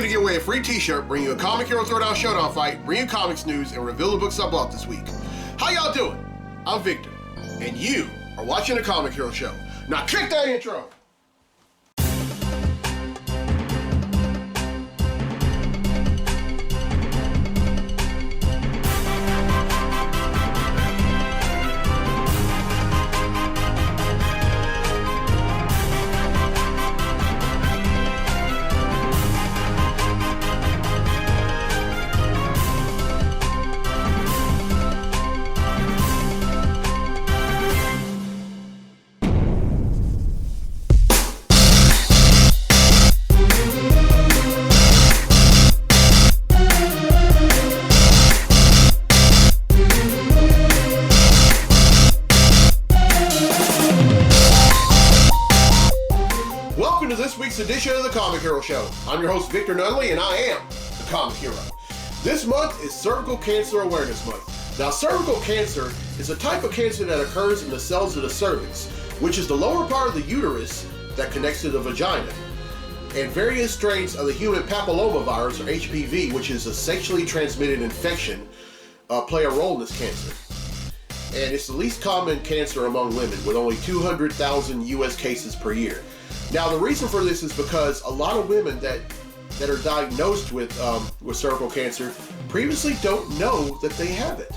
looking to give away a free t-shirt, bring you a Comic Hero Throwdown Showdown fight, bring you comics news, and reveal the books I bought this week. How y'all doing? I'm Victor, and you are watching the Comic Hero Show. Now kick that intro! Edition of the Comic Hero Show. I'm your host, Victor Nunley, and I am the Comic Hero. This month is Cervical Cancer Awareness Month. Now, cervical cancer is a type of cancer that occurs in the cells of the cervix, which is the lower part of the uterus that connects to the vagina. And various strains of the human papillomavirus, or HPV, which is a sexually transmitted infection, play a role in this cancer. And it's the least common cancer among women, with only 200,000 U.S. cases per year. Now, the reason for this is because a lot of women that are diagnosed with cervical cancer previously don't know that they have it.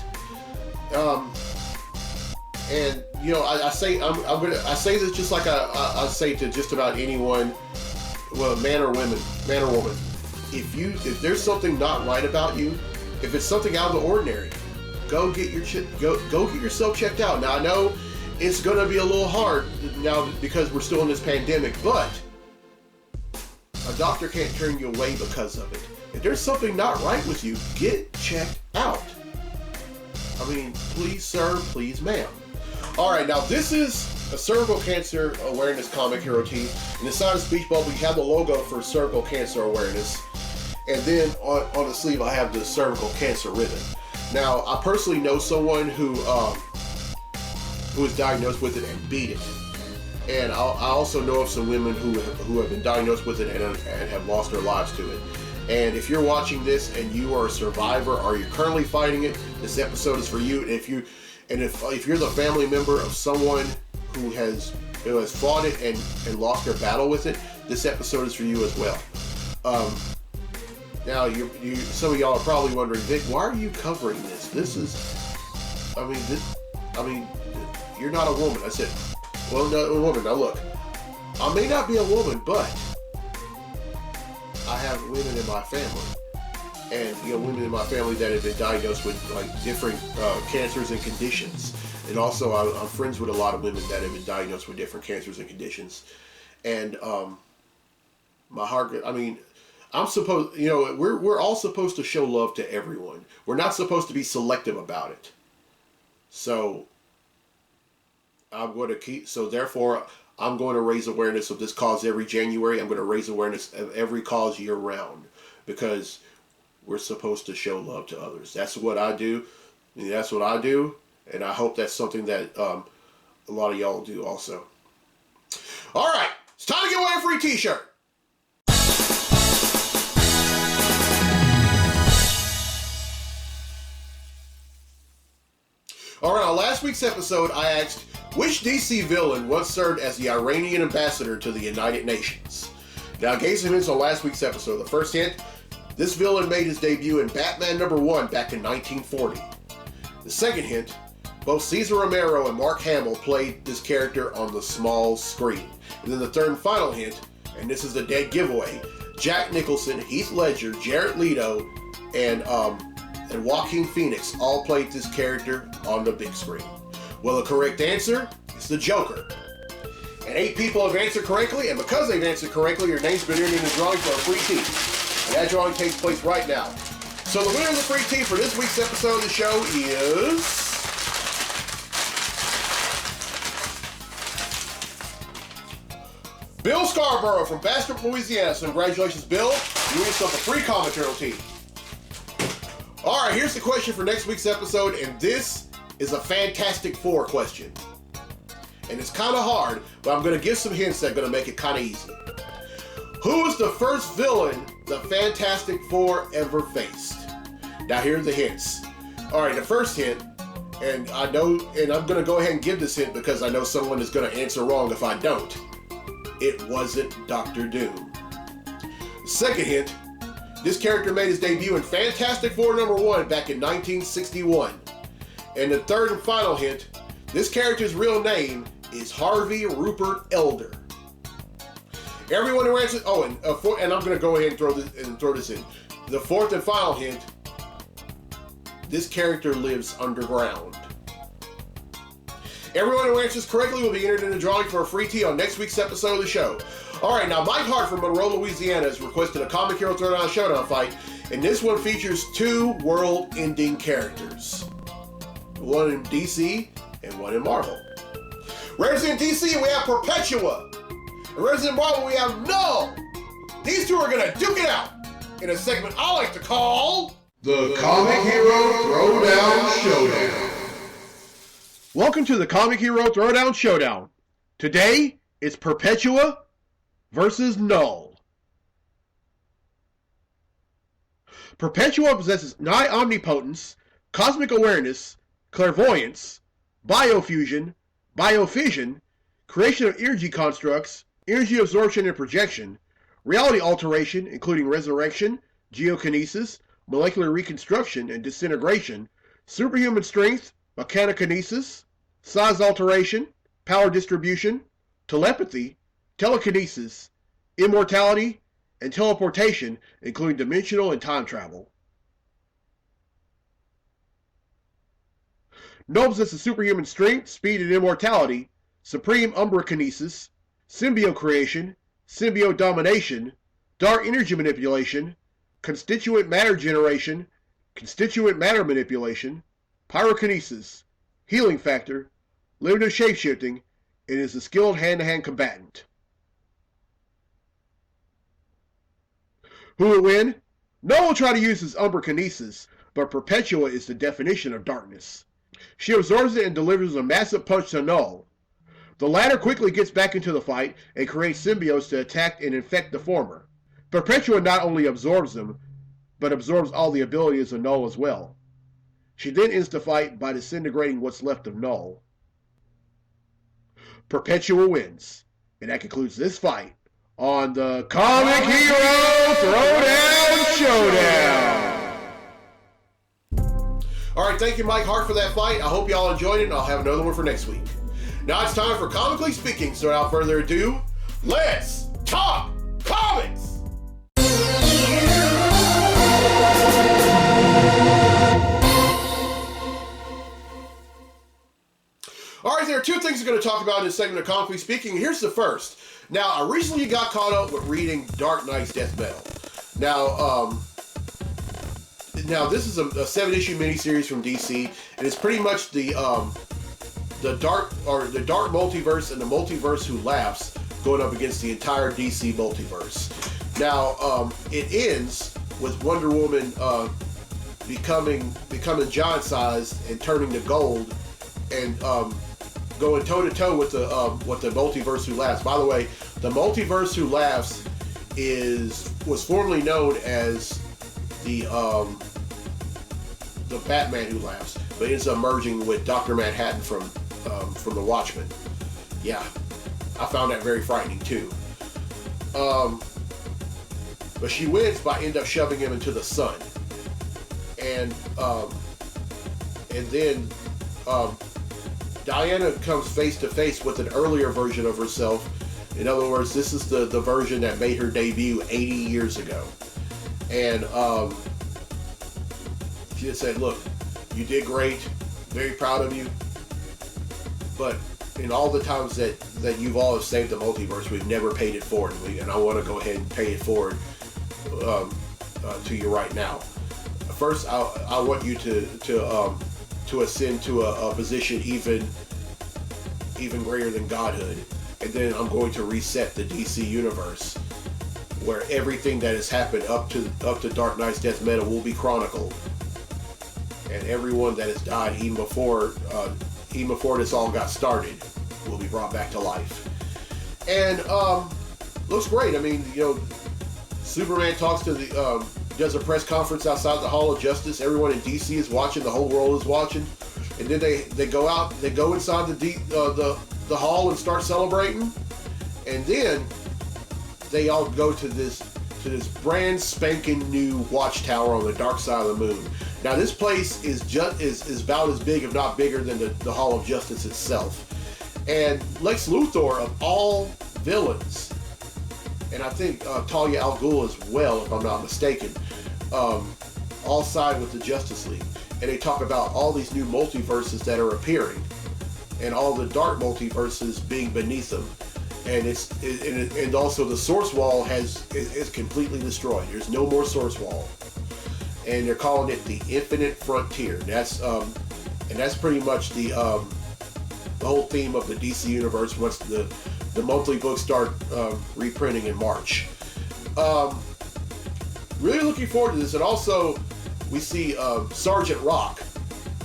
And you know, I say this just like I say to just about anyone, well, man or woman. If there's something not right about you, if it's something out of the ordinary, go get yourself checked out. Now, I know it's going to be a little hard now because we're still in this pandemic, but a doctor can't turn you away because of it. If there's something not right with you, get checked out. I mean, please sir, please ma'am. Alright, now this is a cervical cancer awareness comic hero tee. And inside the speech bubble, you have the logo for cervical cancer awareness. And then on the sleeve, I have the cervical cancer ribbon. Now, I personally know someone who was diagnosed with it and beat it. And I also know of some women who have been diagnosed with it and have lost their lives to it. And if you're watching this and you are a survivor or you're currently fighting it, this episode is for you. And if you're the family member of someone who has fought it and lost their battle with it, this episode is for you as well. Now, some of y'all are probably wondering, Vic, why are you covering this? You're not a woman. I said, well, not a woman. Now look, I may not be a woman, but I have women in my family. And, women in my family that have been diagnosed with, different cancers and conditions. And also, I'm friends with a lot of women that have been diagnosed with different cancers and conditions. And my heart, I'm supposed, we're all supposed to show love to everyone. We're not supposed to be selective about it. So therefore, I'm going to raise awareness of this cause every January. I'm going to raise awareness of every cause year round because we're supposed to show love to others. That's what I do. And that's what I do. And I hope that's something that a lot of y'all do also. All right. It's time to give away a free t-shirt. All right, on last week's episode, I asked, which DC villain once served as the Iranian ambassador to the United Nations? Now, I gave some hints on last week's episode. The first hint, this villain made his debut in Batman #1 back in 1940. The second hint, both Cesar Romero and Mark Hamill played this character on the small screen. And then the third and final hint, and this is the dead giveaway, Jack Nicholson, Heath Ledger, Jared Leto, and Joaquin Phoenix all played this character on the big screen. Well, the correct answer is the Joker. And 8 people have answered correctly, and because they've answered correctly, your name's been entered in the drawing for a free tee. And that drawing takes place right now. So the winner of the free tee for this week's episode of the show is Bill Scarborough from Bastrop, Louisiana. So congratulations, Bill. You win yourself a free Comic Hero tee. All right, here's the question for next week's episode, and this is a Fantastic Four question. And it's kind of hard, but I'm going to give some hints that are going to make it kind of easy. Who was the first villain the Fantastic Four ever faced? Now here are the hints. All right, the first hint, and I know, and I'm going to go ahead and give this hint because I know someone is going to answer wrong if I don't. It wasn't Doctor Doom. Second hint, this character made his debut in Fantastic Four #1 back in 1961. And the third and final hint, this character's real name is Harvey Rupert Elder. Everyone who answers, and I'm going to go ahead and throw this in. The fourth and final hint, this character lives underground. Everyone who answers correctly will be entered in the drawing for a free tee on next week's episode of the show. All right, now Mike Hart from Monroe, Louisiana has requested a Comic Hero Throwdown Showdown fight, and this one features two world-ending characters. One in DC and one in Marvel. Resident DC, we have Perpetua. And Resident Marvel, we have Null. These two are going to duke it out in a segment I like to call The Comic Hero Throwdown Showdown. Welcome to the Comic Hero Throwdown Showdown. Today, it's Perpetua versus Null. Perpetua possesses nigh omnipotence, cosmic awareness, clairvoyance, biofusion, biofission, creation of energy constructs, energy absorption and projection, reality alteration including resurrection, geokinesis, molecular reconstruction and disintegration, superhuman strength, mechanokinesis, size alteration, power distribution, telepathy, telekinesis, immortality, and teleportation, including dimensional and time travel. Null possesses superhuman strength, speed, and immortality, supreme umbrokinesis, symbiote creation, symbiote domination, dark energy manipulation, constituent matter generation, constituent matter manipulation, pyrokinesis, healing factor, limited shapeshifting, and is a skilled hand-to-hand combatant. Who will win? Null will try to use his umbrokinesis, but Perpetua is the definition of darkness. She absorbs it and delivers a massive punch to Null. The latter quickly gets back into the fight and creates symbiotes to attack and infect the former. Perpetua not only absorbs them, but absorbs all the abilities of Null as well. She then ends the fight by disintegrating what's left of Null. Perpetua wins, and that concludes this fight on the Comic Hero Throwdown Showdown! Alright, thank you Mike Hart for that fight. I hope y'all enjoyed it, and I'll have another one for next week. Now it's time for Comically Speaking, so without further ado, let's talk comics! Alright, there are two things we're going to talk about in this segment of Comically Speaking. Here's the first. Now, I recently got caught up with reading Dark Knight's Death Metal. Now this is a 7-issue miniseries from DC, and it's pretty much the dark multiverse and the multiverse who laughs going up against the entire DC multiverse. Now, it ends with Wonder Woman becoming giant-sized and turning to gold, and going toe-to-toe with the multiverse who laughs. By the way, the multiverse who laughs was formerly known as the Batman who laughs, but ends up merging with Dr. Manhattan from the Watchmen. Yeah, I found that very frightening too. But she wins by end up shoving him into the sun, and then Diana comes face to face with an earlier version of herself. In other words, this is the version that made her debut 80 years ago. And she had said, look, you did great, very proud of you, but in all the times that you've all have saved the multiverse, we've never paid it forward, and I want to go ahead and pay it forward to you right now. First, I want you to ascend to a position even greater than godhood, and then I'm going to reset the DC universe, where everything that has happened up to Dark Knight's Death Metal will be chronicled, and everyone that has died even before this all got started will be brought back to life. And looks great. I mean, Superman talks to the does a press conference outside the Hall of Justice. Everyone in DC is watching. The whole world is watching. And then they go out. They go inside the hall and start celebrating. And then they all go to this brand spanking new watchtower on the dark side of the moon. Now this place is about as big, if not bigger, than the Hall of Justice itself. And Lex Luthor, of all villains, and I think Talia al Ghul as well, if I'm not mistaken, all side with the Justice League. And they talk about all these new multiverses that are appearing, and all the dark multiverses being beneath them. And also the Source Wall is completely destroyed. There's no more Source Wall, and they're calling it the Infinite Frontier. And that's pretty much the whole theme of the DC universe once the monthly books start reprinting in March. Really looking forward to this. And also we see Sergeant Rock,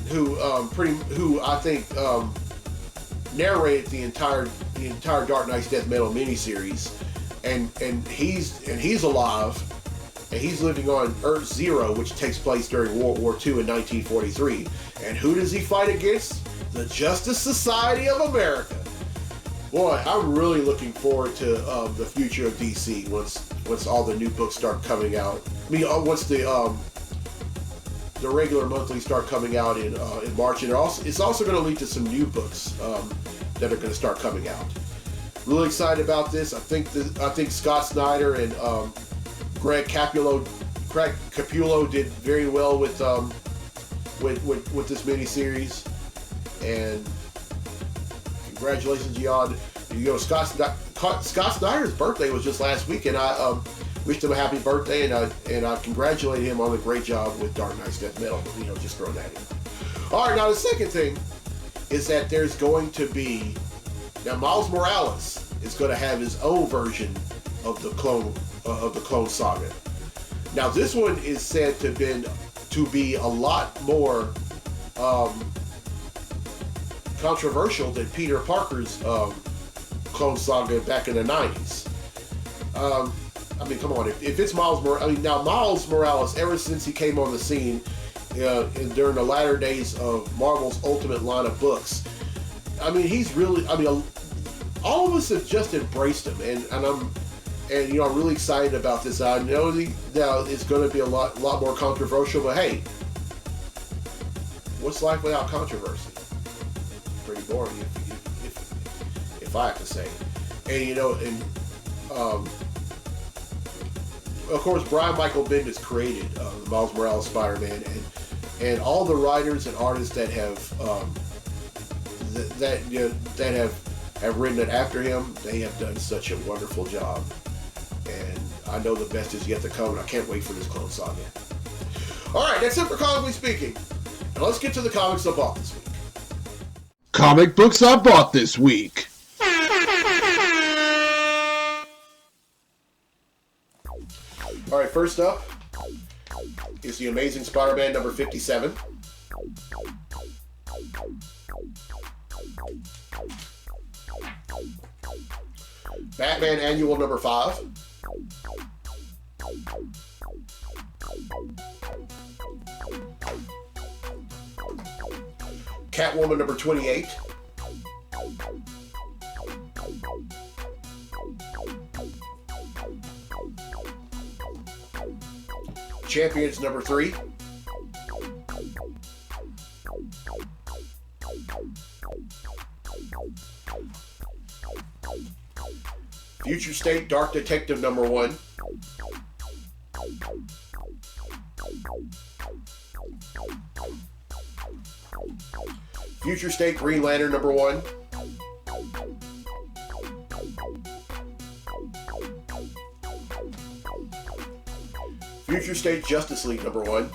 who I think narrated the entire Dark Knight's Death Metal miniseries, and he's alive, and he's living on Earth Zero, which takes place during World War II in 1943. And who does he fight against? The Justice Society of America. Boy, I'm really looking forward to the future of DC once all the new books start coming out. I mean, once the regular monthly start coming out in March, and it's also going to lead to some new books that are going to start coming out. Really excited about this. I think Scott Snyder and Greg Capullo did very well with this miniseries, and congratulations, y'all. Scott Snyder's birthday was just last week, and I wished him a happy birthday, and I congratulated him on the great job with Dark Knight's Death Metal. Just throwing that in. All right, now the second thing is that there's going to be Miles Morales is going to have his own version of the Clone Saga. Now this one is said to be a lot more controversial than Peter Parker's Clone Saga back in the 90s. I mean, come on, if it's Miles Morales, now Miles Morales, ever since he came on the scene during the latter days of Marvel's Ultimate line of books, I mean, all of us have just embraced him, and I'm really excited about this. I know that it's going to be a lot more controversial, but hey, what's life without controversy? Pretty boring, if I have to say. And of course, Brian Michael Bendis created the Miles Morales Spider-Man, and all the writers and artists that have written it after him, they have done such a wonderful job. And I know the best is yet to come, and I can't wait for this Clone Saga. All right, that's it for Comically Speaking. Now let's get to the comics I bought this week. Comic books I bought this week. All right, first up is The Amazing Spider-Man number 57. Batman Annual number 5. Catwoman number 28. Champions number 3. Future State Dark Detective number 1. Future State Green Lantern number 1. Future State Justice League number 1.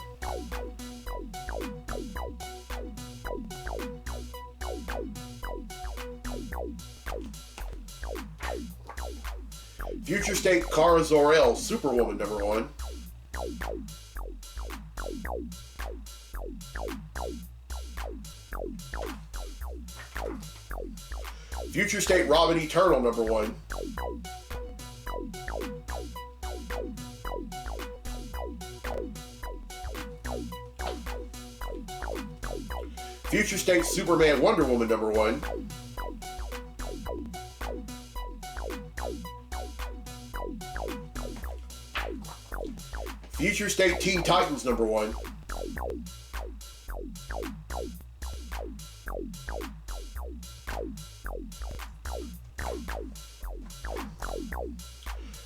Future State Kara Zor-El Superwoman number 1. Future State Robin Eternal number 1. Future State Superman Wonder Woman #1. Future State Teen Titans #1.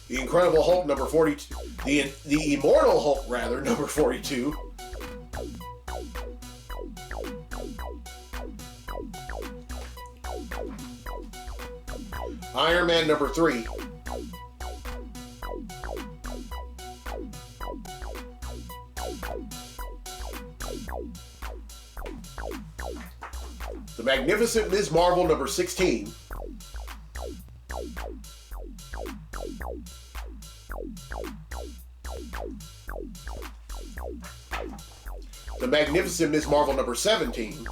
The Incredible Hulk #42. The Immortal Hulk rather #42. Iron Man #3. The Magnificent Ms. Marvel #16. The Magnificent Ms. Marvel #17.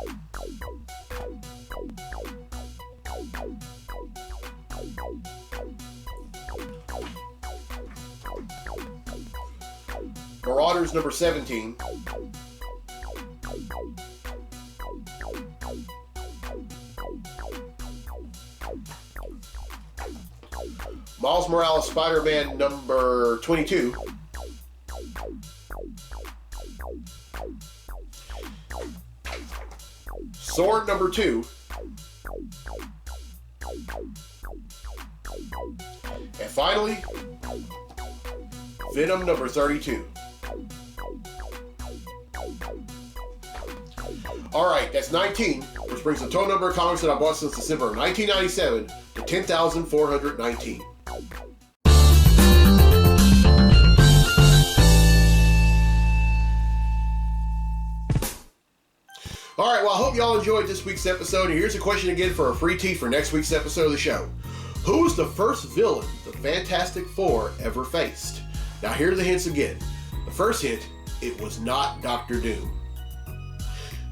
Marauders #17. Miles Morales Spider-Man #22. Sword #2. And finally, Venom #32. Alright, that's 19, which brings the total number of comics that I bought since December of 1997 to 10,419. Alright, well I hope y'all enjoyed this week's episode, and here's a question again for a free tee for next week's episode of the show. Who was the first villain the Fantastic Four ever faced? Now here are the hints again. The first hint, it was not Doctor Doom.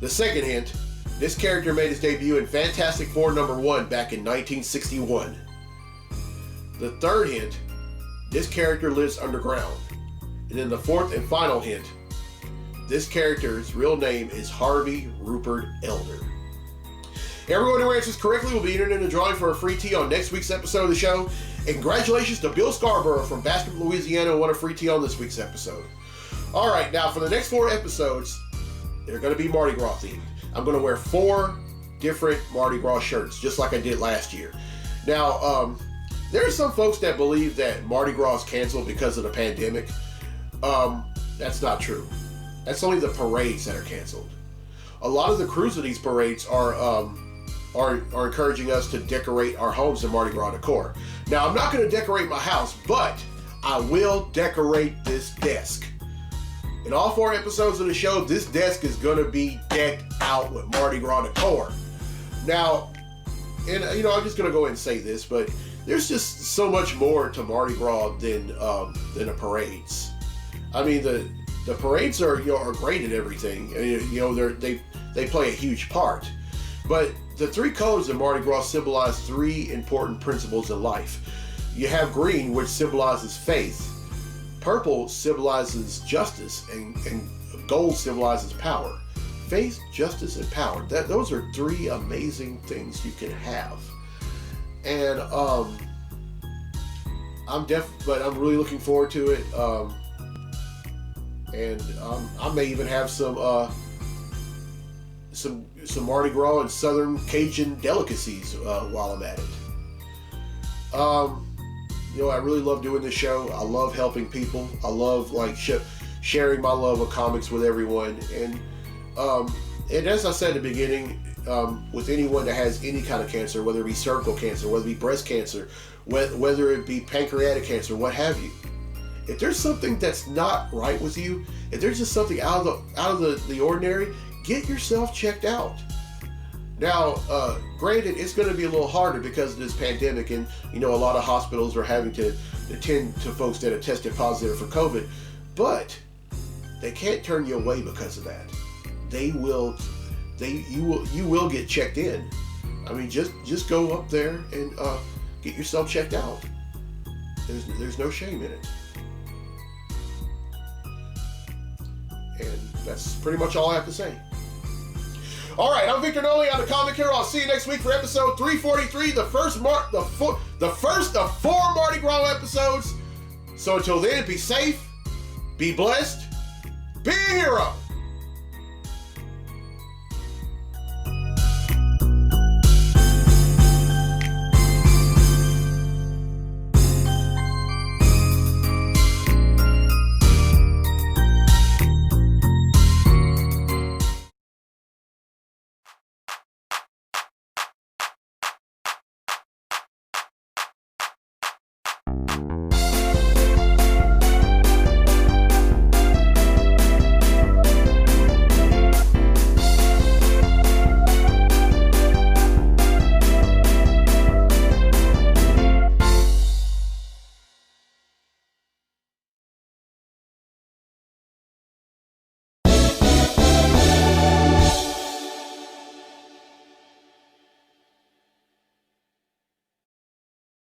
The second hint, this character made his debut in Fantastic Four #1 back in 1961. The third hint, this character lives underground. And then the fourth and final hint, this character's real name is Harvey Rupert Elder. Everyone who answers correctly will be entered in a drawing for a free tee on next week's episode of the show. And congratulations to Bill Scarborough from Bastrop, Louisiana, who won a free tee on this week's episode. Alright, now for the next 4 episodes, they're going to be Mardi Gras themed. I'm going to wear 4 different Mardi Gras shirts, just like I did last year. Now, there are some folks that believe that Mardi Gras is canceled because of the pandemic. That's not true. That's only the parades that are canceled. A lot of the crews of these parades are encouraging us to decorate our homes in Mardi Gras decor. Now, I'm not going to decorate my house, but I will decorate this desk. In all 4 episodes of the show, this desk is going to be decked out with Mardi Gras decor. Now, and I'm just going to go ahead and say this, but there's just so much more to Mardi Gras than the parades. I mean, the parades are great at everything. They play a huge part. But the 3 colors of Mardi Gras symbolize 3 important principles in life. You have green, which symbolizes faith. Purple symbolizes justice, and gold symbolizes power. Faith, justice, and power. Those are 3 amazing things you can have. And I'm really looking forward to it. And I may even have some Mardi Gras and Southern Cajun delicacies while I'm at it. I really love doing this show. I love helping people. I love sharing my love of comics with everyone. And as I said at the beginning, with anyone that has any kind of cancer, whether it be cervical cancer, whether it be breast cancer, whether it be pancreatic cancer, what have you. If there's something that's not right with you, if there's just something out of the ordinary, get yourself checked out. Now, granted, it's going to be a little harder because of this pandemic, and a lot of hospitals are having to attend to folks that have tested positive for COVID, but they can't turn you away because of that. You will get checked in. I mean, just go up there and get yourself checked out. There's no shame in it. And that's pretty much all I have to say. All right, I'm Victor Noli. I'm the Comic Hero. I'll see you next week for episode 343, the first of 4 Mardi Gras episodes. So until then, be safe, be blessed, be a hero.